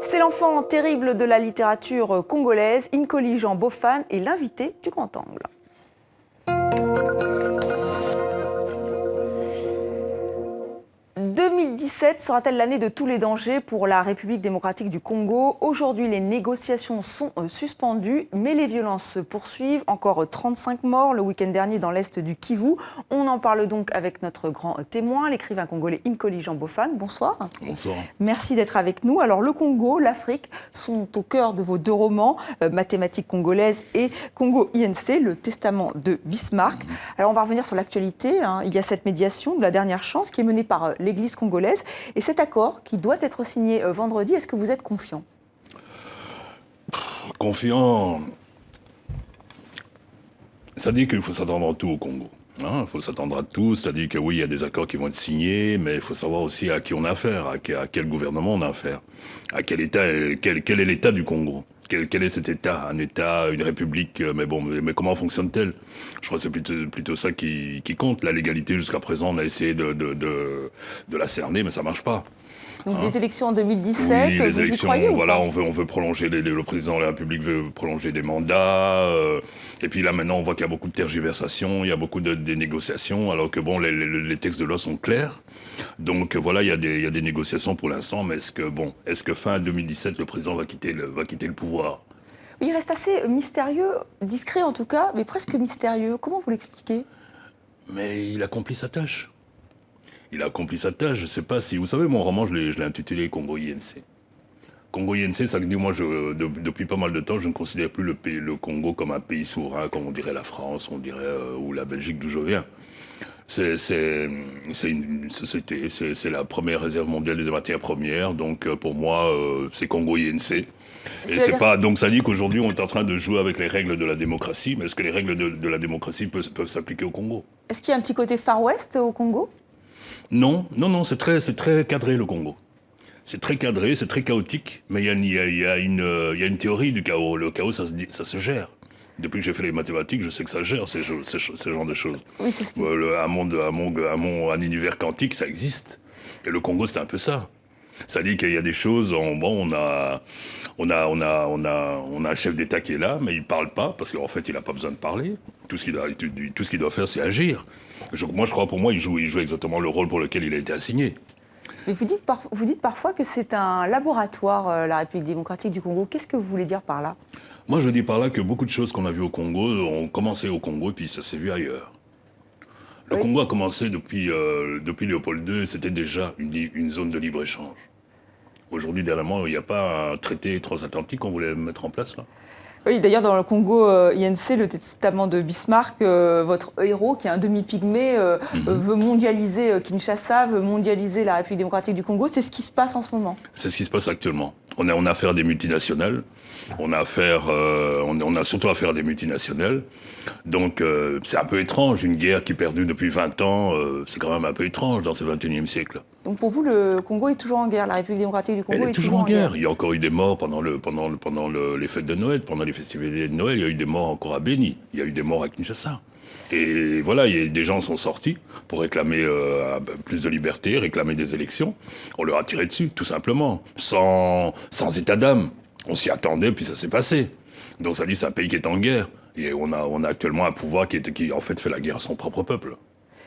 C'est l'enfant terrible de la littérature congolaise, Nkoli Jean Bofan est l'invité du Grand Angle. 2017 sera-t-elle l'année de tous les dangers pour la République démocratique du Congo? Aujourd'hui, les négociations sont suspendues, mais les violences se poursuivent. Encore 35 morts le week-end dernier dans l'est du Kivu. On en parle donc avec notre grand témoin, l'écrivain congolais Nkoli Jean Bofan. Bonsoir. Bonsoir. Merci d'être avec nous. Alors, le Congo, l'Afrique sont au cœur de vos deux romans, Mathématiques congolaises et Congo INC, le testament de Bismarck. Alors, on va revenir sur l'actualité. Il y a cette médiation de la dernière chance qui est menée par l'Église congolaise. Et cet accord qui doit être signé vendredi, est-ce que vous êtes confiant? Confiant, ça dit qu'il faut s'attendre à tout au Congo. Il faut s'attendre à tout, c'est-à-dire que oui, il y a des accords qui vont être signés, mais il faut savoir aussi à qui on a affaire, à quel gouvernement on a affaire, à quel État, quel est l'État du Congo. Quel est cet État? Un État, une république, mais bon, mais comment fonctionne-t-elle? Je crois que c'est plutôt ça qui compte. La légalité, jusqu'à présent, on a essayé de la cerner, mais ça marche pas. Donc des élections en 2017, oui, les vous élections, y croyez voilà, ou pas? on veut prolonger, le président de la République veut prolonger des mandats, et puis là maintenant on voit qu'il y a beaucoup de tergiversations, il y a beaucoup de négociations, alors que bon, les textes de loi sont clairs. Donc voilà, il y a des négociations pour l'instant, mais est-ce que fin 2017 le président va quitter le pouvoir? Oui, il reste assez mystérieux, discret en tout cas, mais presque mystérieux. Comment vous l'expliquez? Mais il accomplit sa tâche. Il a accompli sa tâche, je ne sais pas si... Vous savez, mon roman, je l'ai intitulé Congo INC. Congo INC, ça veut dire, moi, depuis pas mal de temps, je ne considère plus le Congo comme un pays souverain, comme on dirait la France, on dirait, ou la Belgique, d'où je viens. C'est une société, c'est la première réserve mondiale des matières premières, donc pour moi, c'est Congo INC. Et c'est pas, donc ça dit qu'aujourd'hui, on est en train de jouer avec les règles de la démocratie, mais est-ce que les règles de la démocratie peuvent s'appliquer au Congo? Est-ce qu'il y a un petit côté Far West au Congo? Non, c'est très cadré le Congo. C'est très cadré, c'est très chaotique, mais il y a une théorie du chaos. Le chaos, ça se gère. Depuis que j'ai fait les mathématiques, je sais que ça gère ce genre de choses. Oui, c'est ce que... un univers quantique, ça existe. Et le Congo, c'est un peu ça. Ça dit qu'il y a des choses, on a un chef d'État qui est là, mais il parle pas, parce qu'en fait, il n'a pas besoin de parler. Tout ce qu'il doit faire, c'est agir. Pour moi, il joue exactement le rôle pour lequel il a été assigné. Mais vous dites parfois que c'est un laboratoire, la République démocratique du Congo. Qu'est-ce que vous voulez dire par là? Moi, je dis par là que beaucoup de choses qu'on a vues au Congo ont commencé au Congo, et puis ça s'est vu ailleurs. Le Congo a commencé depuis Léopold II, c'était déjà une zone de libre-échange. Aujourd'hui, dernièrement, il n'y a pas un traité transatlantique qu'on voulait mettre en place, là? Oui, d'ailleurs, dans le Congo INC, le testament de Bismarck, votre héros, qui est un demi-pygmée, veut mondialiser Kinshasa, veut mondialiser la République démocratique du Congo. C'est ce qui se passe en ce moment. C'est ce qui se passe actuellement. On a affaire à des multinationales. On a surtout affaire à des multinationales. Donc, c'est un peu étrange. Une guerre qui est perdue depuis 20 ans, c'est quand même un peu étrange dans ce 21e siècle. Donc, pour vous, le Congo est toujours en guerre. La République démocratique du Congo est toujours en guerre. Il y a encore eu des morts pendant les fêtes de Noël, pendant les festivités de Noël. Il y a eu des morts encore à Béni. Il y a eu des morts à Kinshasa. Et voilà, des gens sont sortis pour réclamer plus de liberté, réclamer des élections. On leur a tiré dessus, tout simplement, sans état d'âme. On s'y attendait, puis ça s'est passé. Donc ça dit, c'est un pays qui est en guerre. Et on a actuellement un pouvoir qui en fait fait la guerre à son propre peuple.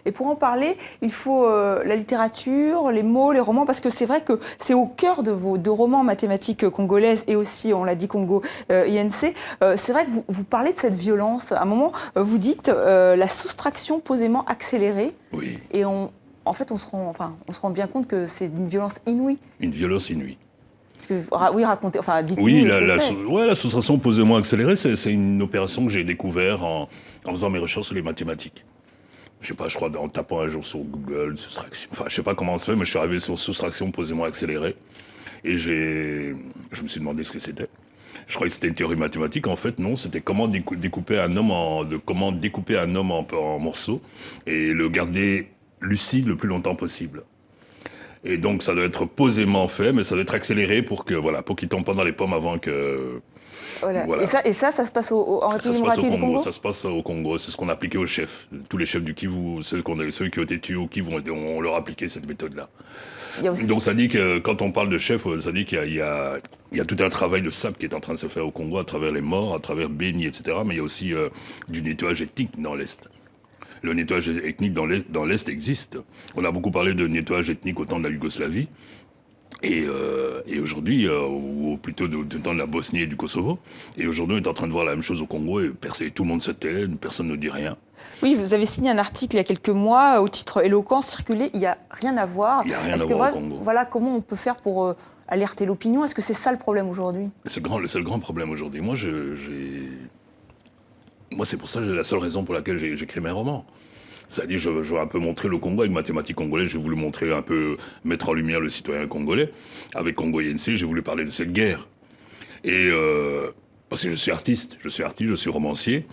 Et pour en parler, il faut la littérature, les mots, les romans, parce que c'est vrai que c'est au cœur de vos deux romans, Mathématiques congolaises et aussi, on l'a dit, Congo INC. C'est vrai que vous parlez de cette violence. À un moment, vous dites la soustraction posément accélérée. Oui. Et en fait, on se rend bien compte que c'est une violence inouïe. Une violence inouïe. Oui, racontez, enfin, dites-nous. Oui, la soustraction posément accélérée, c'est une opération que j'ai découverte en faisant mes recherches sur les mathématiques. Je crois, en tapant un jour sur Google, soustraction. Enfin, je sais pas comment ça se fait, mais je suis arrivé sur soustraction posément accélérée. Et je me suis demandé ce que c'était. Je croyais que c'était une théorie mathématique. En fait, non, c'était comment découper un homme en morceaux et le garder lucide le plus longtemps possible. Et donc, ça doit être posément fait, mais ça doit être accéléré pour que, voilà, pour qu'ils ne tombent pas dans les pommes avant que... Voilà. Voilà. Et ça se passe en Ça République se passe au démocratique du Congo, Congo? ça se passe au Congo. C'est ce qu'on a appliqué aux chefs. Tous les chefs du Kivu, ceux qui ont été tués au Kivu, on leur a appliqué cette méthode-là. Il y a aussi... Donc ça dit que quand on parle de chef, ça dit qu'il y a tout un travail de sable qui est en train de se faire au Congo à travers les morts, à travers Beni, etc. Mais il y a aussi du nettoyage ethnique dans l'Est. Le nettoyage ethnique dans l'Est existe. On a beaucoup parlé de nettoyage ethnique au temps de la Yougoslavie. Et aujourd'hui, ou plutôt du temps de la Bosnie et du Kosovo. Et aujourd'hui, on est en train de voir la même chose au Congo et tout le monde se tait, personne ne dit rien. Oui, vous avez signé un article il y a quelques mois au titre éloquent, circulé, il n'y a rien à voir. Il n'y a rien à voir au Congo. Voilà, comment on peut faire pour alerter l'opinion? Est-ce que c'est ça le problème aujourd'hui? C'est le grand problème aujourd'hui. Moi, c'est pour ça, la seule raison pour laquelle j'écris mes romans. C'est-à-dire, je veux un peu montrer le Congo avec mathématiques congolaises. J'ai voulu montrer un peu, mettre en lumière le citoyen congolais. Avec Congo INC, j'ai voulu parler de cette guerre. Et parce que je suis artiste, je suis romancier.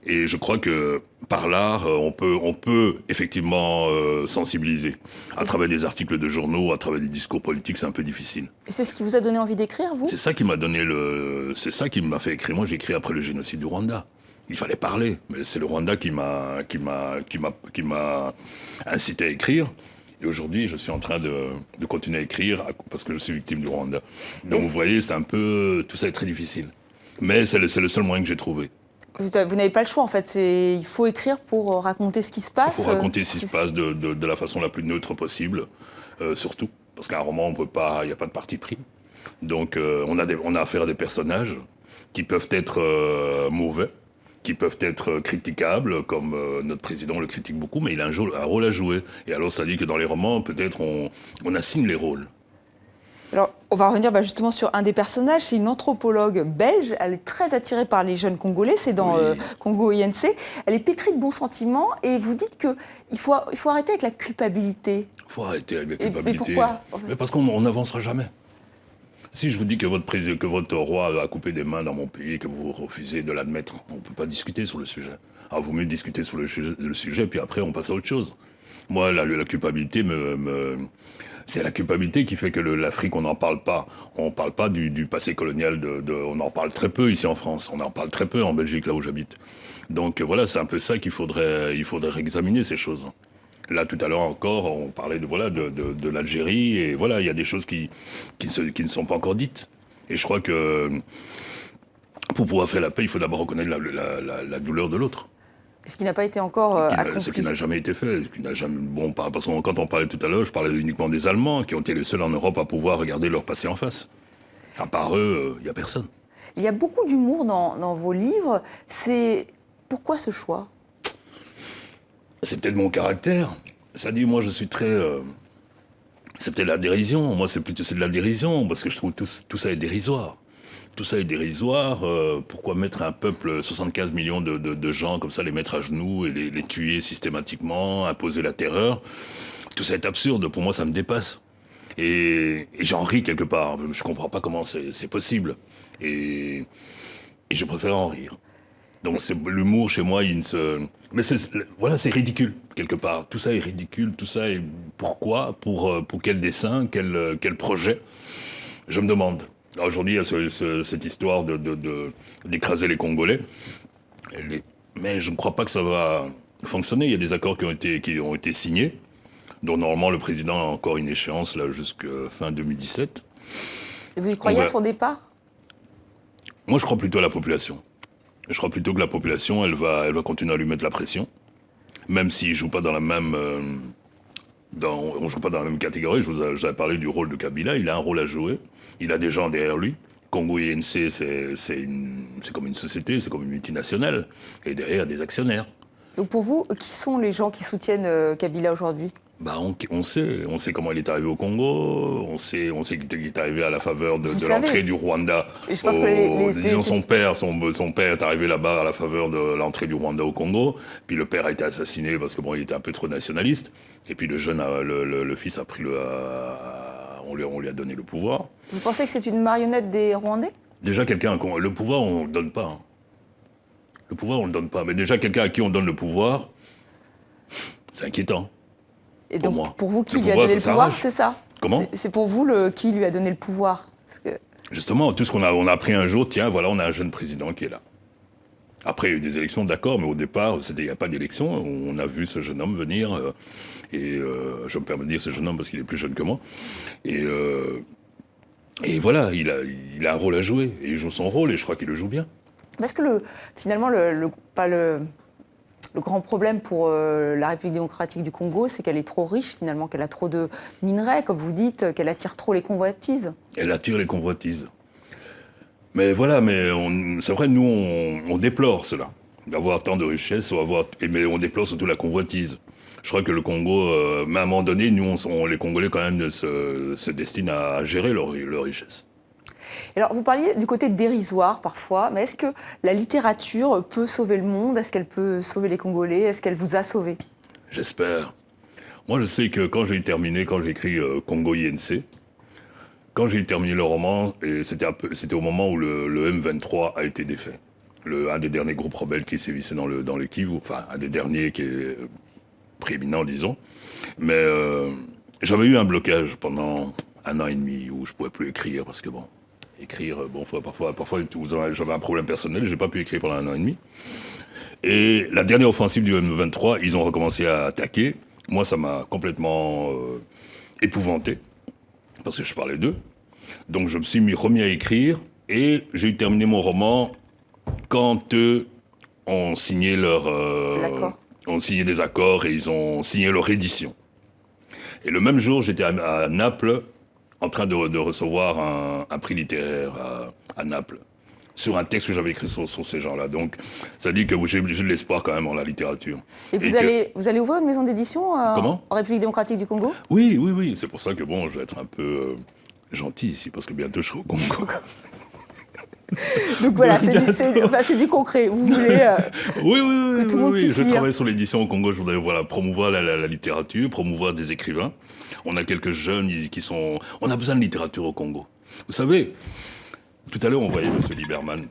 Et je crois que par l'art, on peut effectivement sensibiliser. À travers des articles de journaux, à travers des discours politiques, c'est un peu difficile. Et c'est ce qui vous a donné envie d'écrire, vous? C'est ça qui m'a fait écrire. Moi, j'ai écrit après le génocide du Rwanda. Il fallait parler, mais c'est le Rwanda qui m'a incité à écrire. Et aujourd'hui, je suis en train de continuer à écrire parce que je suis victime du Rwanda. Donc vous voyez, tout ça est très difficile. Mais c'est le seul moyen que j'ai trouvé. Vous n'avez pas le choix, en fait. Il faut écrire pour raconter ce qui se passe. Il faut raconter ce qui se passe de la façon la plus neutre possible, surtout. Parce qu'un roman, il n'y a pas de parti pris. Donc on a affaire à des personnages qui peuvent être mauvais, qui peuvent être critiquables, comme notre président le critique beaucoup, mais il a un rôle à jouer. Et alors ça dit que dans les romans, peut-être on assigne les rôles. Alors, on va revenir justement sur un des personnages. C'est une anthropologue belge. Elle est très attirée par les jeunes Congolais. C'est dans Congo INC. Elle est pétrie de bons sentiments. Et vous dites qu'il faut arrêter avec la culpabilité. Il faut arrêter avec la culpabilité. Mais pourquoi? Mais parce qu'on n'avancera jamais. Si je vous dis que votre roi a coupé des mains dans mon pays et que vous refusez de l'admettre, on ne peut pas discuter sur le sujet. Alors, vaut mieux discuter sur le sujet, puis après, on passe à autre chose. Moi, la culpabilité c'est la culpabilité qui fait que l'Afrique, on n'en parle pas. On ne parle pas du passé colonial, on en parle très peu ici en France. On en parle très peu en Belgique, là où j'habite. Donc voilà, c'est un peu ça qu'il faudrait réexaminer ces choses. Là, tout à l'heure encore, on parlait de l'Algérie, et voilà, il y a des choses qui ne sont pas encore dites. Et je crois que pour pouvoir faire la paix, il faut d'abord reconnaître la douleur de l'autre. Ce qui n'a pas été encore accompli. Ce qui n'a jamais été fait. Parce que quand on parlait tout à l'heure, je parlais uniquement des Allemands, qui ont été les seuls en Europe à pouvoir regarder leur passé en face. À part eux, il n'y a personne. Il y a beaucoup d'humour dans vos livres. Pourquoi ce choix? C'est peut-être mon caractère. Ça dit, moi, je suis très... c'est peut-être la dérision. Moi, c'est de la dérision, parce que je trouve tout ça est dérisoire. Tout ça est dérisoire. Pourquoi mettre un peuple, 75 millions de gens comme ça, les mettre à genoux et les tuer systématiquement, imposer la terreur? Tout ça est absurde. Pour moi, ça me dépasse. Et j'en ris quelque part. Je comprends pas comment c'est possible. Et je préfère en rire. Donc l'humour chez moi, mais c'est ridicule quelque part. Tout ça est ridicule. Tout ça est pourquoi, pour quel dessin, quel projet? Je me demande. Aujourd'hui, il y a cette histoire d'écraser les Congolais. Mais je ne crois pas que ça va fonctionner. Il y a des accords qui ont été signés, dont normalement le président a encore une échéance là jusqu'à fin 2017. Et vous y croyez à son départ? Moi, je crois plutôt à la population. Je crois plutôt que la population, elle va continuer à lui mettre la pression, même s'il ne joue pas dans la même... on joue pas dans la même catégorie. Je vous avais parlé du rôle de Kabila. Il a un rôle à jouer. Il a des gens derrière lui. Congo INC, c'est comme une société, c'est comme une multinationale. Et derrière, des actionnaires. Donc pour vous, qui sont les gens qui soutiennent Kabila aujourd'hui? On sait comment il est arrivé au Congo, on sait qu'il est arrivé à la faveur de l'entrée du Rwanda. Et je pense que disons son père est arrivé là-bas à la faveur de l'entrée du Rwanda au Congo. Puis le père a été assassiné parce que il était un peu trop nationaliste. Et puis le fils a pris on lui a donné le pouvoir. Vous pensez que c'est une marionnette des Rwandais? Déjà le pouvoir on le donne pas. Hein. Le pouvoir on le donne pas, mais déjà quelqu'un à qui on donne le pouvoir, c'est inquiétant. Et donc, moi. pour vous, qui lui a donné le pouvoir, c'est ça? Comment? C'est pour vous qui lui a donné le pouvoir? Justement, tout ce qu'on a appris un jour, tiens, voilà, on a un jeune président qui est là. Après, il y a eu des élections, d'accord, mais au départ, il n'y a pas d'élection. On a vu ce jeune homme venir, je me permets de dire ce jeune homme parce qu'il est plus jeune que moi. Et voilà, il a un rôle à jouer, et il joue son rôle, et je crois qu'il le joue bien. Parce que finalement, le grand problème pour la République démocratique du Congo, c'est qu'elle est trop riche, finalement, qu'elle a trop de minerais, comme vous dites, qu'elle attire trop les convoitises. Elle attire les convoitises. Mais voilà, c'est vrai, nous, on déplore cela, d'avoir tant de richesses, mais on déplore surtout la convoitise. Je crois que le Congo, mais à un moment donné, nous, les Congolais, quand même, se destinent à gérer leur richesse. Alors, vous parliez du côté dérisoire, parfois, mais est-ce que la littérature peut sauver le monde? Est-ce qu'elle peut sauver les Congolais? Est-ce qu'elle vous a sauvé? J'espère. Moi, je sais que quand j'ai écrit Congo INC, quand j'ai terminé le roman, et c'était au moment où le M23 a été défait. Un des derniers groupes rebelles qui sévissait dans le Kivu, enfin, un des derniers qui est prééminent, disons. Mais j'avais eu un blocage pendant 1 an et demi où je ne pouvais plus écrire, parce que écrire, parfois j'avais un problème personnel, je n'ai pas pu écrire pendant 1 an et demi. Et la dernière offensive du M23, ils ont recommencé à attaquer. Moi, ça m'a complètement épouvanté, parce que je parlais d'eux. Donc je me suis remis à écrire, et j'ai terminé mon roman quand eux ont signé ont signé des accords, et ils ont signé leur édition. Et le même jour, j'étais à Naples, en train de recevoir un prix littéraire à Naples, sur un texte que j'avais écrit sur ces gens-là. Donc, ça dit que j'ai de l'espoir quand même en la littérature. Et vous allez ouvrir une maison d'édition en République démocratique du Congo? Oui. C'est pour ça que je vais être un peu gentil ici, parce que bientôt je serai au Congo. Donc voilà, c'est du concret. Vous voulez que tout le monde puisse Je lire. travaille sur l'édition au Congo. Je voudrais promouvoir la littérature, promouvoir des écrivains. On a quelques jeunes qui sont... On a besoin de littérature au Congo. Vous savez, tout à l'heure, on voyait M. Lieberman,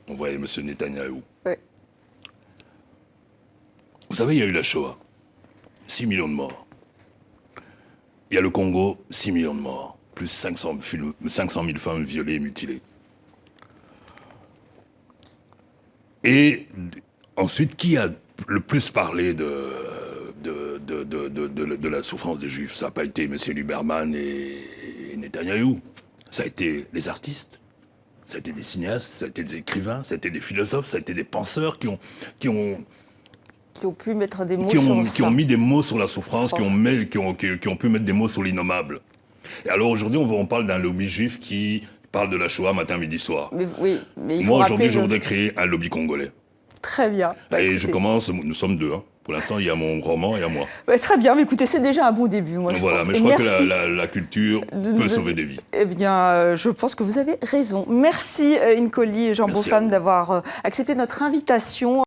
on voyait M. Netanyahou. Ouais. Vous savez, il y a eu la Shoah. 6 millions de morts. Il y a le Congo, 6 millions de morts. Plus 500 000 femmes violées et mutilées. Et ensuite, qui a le plus parlé de la souffrance des Juifs? Ça n'a pas été M. Lieberman et Netanyahou. Ça a été les artistes, ça a été des cinéastes, ça a été des écrivains, ça a été des philosophes, ça a été des penseurs qui ont pu mettre des mots qui ont mis des mots sur la souffrance, qui ont pu mettre des mots sur l'innommable. Et alors aujourd'hui, on parle d'un lobby juif qui parle de la Shoah matin, midi, soir. Mais moi, aujourd'hui, je voudrais créer un lobby congolais. Très bien. Et je commence, nous sommes deux. Pour l'instant, il y a mon roman et à moi. Très bien, mais écoutez, c'est déjà un bon début, moi, je pense. Mais je crois que la culture peut sauver des vies. Eh bien, je pense que vous avez raison. Merci, Nkoli et Jean Beaufam, d'avoir accepté notre invitation.